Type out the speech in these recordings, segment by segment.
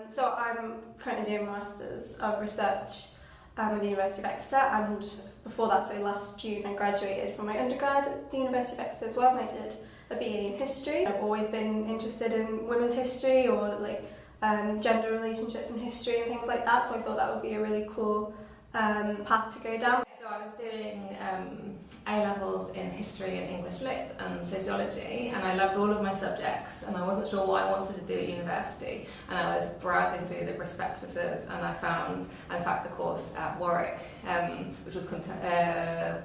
So I'm currently doing a Masters of Research with the University of Exeter, and before that, so last June, I graduated from my undergrad at the University of Exeter as well, and I did a BA in history. I've always been interested in women's history or gender relationships in history and things like that, so I thought that would be a really cool path to go down. So I was doing A-levels in history and English lit and sociology, and I loved all of my subjects, and I wasn't sure what I wanted to do at university, and I was browsing through the prospectuses, and I found, in fact, the course at Warwick, which was Comparative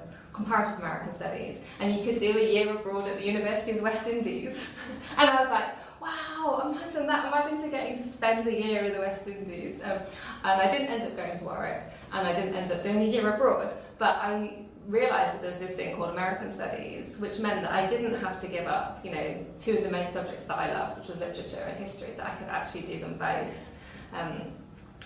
American Studies, and you could do a year abroad at the University of the West Indies. And I was like, wow, imagine that, imagine getting to spend a year in the West Indies. And I didn't end up going to Warwick, and I didn't end up doing a year abroad, but I realised that there was this thing called American Studies, which meant that I didn't have to give up, two of the main subjects that I loved, which was literature and history, that I could actually do them both. And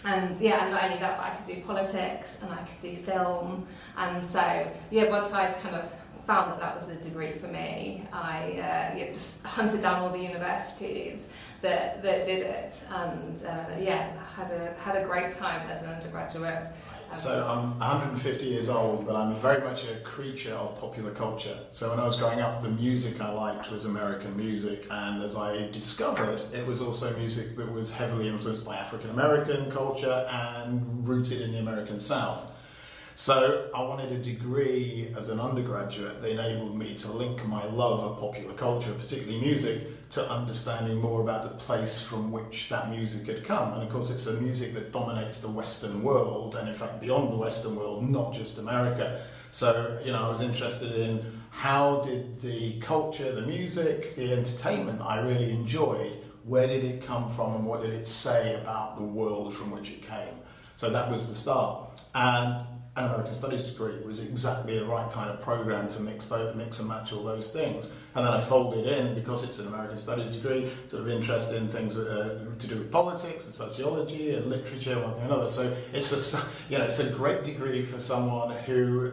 not only that, but I could do politics and I could do film. And so, once I'd kind of found that was the degree for me, I just hunted down all the universities that did it, and had a great time as an undergraduate. So I'm 150 years old, but I'm very much a creature of popular culture. So when I was growing up, the music I liked was American music, and as I discovered, it was also music that was heavily influenced by African American culture and rooted in the American South. So I wanted a degree as an undergraduate that enabled me to link my love of popular culture, particularly music, to understanding more about the place from which that music had come. And of course it's a music that dominates the Western world, and in fact beyond the Western world, not just America. So, I was interested in how did the culture, the music, the entertainment that I really enjoyed, where did it come from and what did it say about the world from which it came? So that was the start. And an American Studies degree was exactly the right kind of program to mix and match all those things. And then I folded in, because it's an American Studies degree, sort of interested in things to do with politics and sociology and literature, one thing or another. So it's it's a great degree for someone who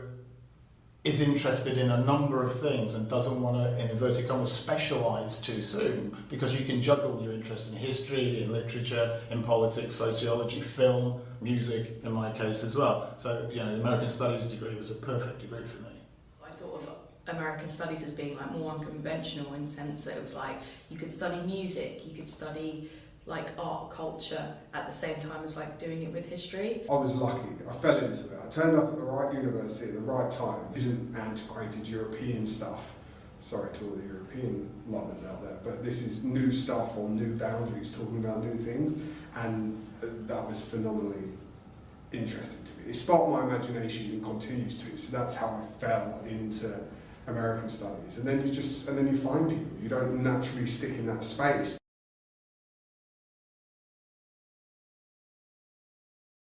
is interested in a number of things and doesn't want to, in inverted commas, specialise too soon, because you can juggle your interest in history, in literature, in politics, sociology, film, music, in my case as well. So, the American Studies degree was a perfect degree for me. I thought of American Studies as being more unconventional, in the sense that it was you could study music, you could study art, culture, at the same time as doing it with history. I was lucky, I fell into it. I turned up at the right university at the right time. It isn't antiquated European stuff. Sorry to all the European lovers out there, but this is new stuff on new boundaries, talking about new things, and that was phenomenally interesting to me. It sparked my imagination and continues to, so that's how I fell into American Studies. And then you find people, you don't naturally stick in that space.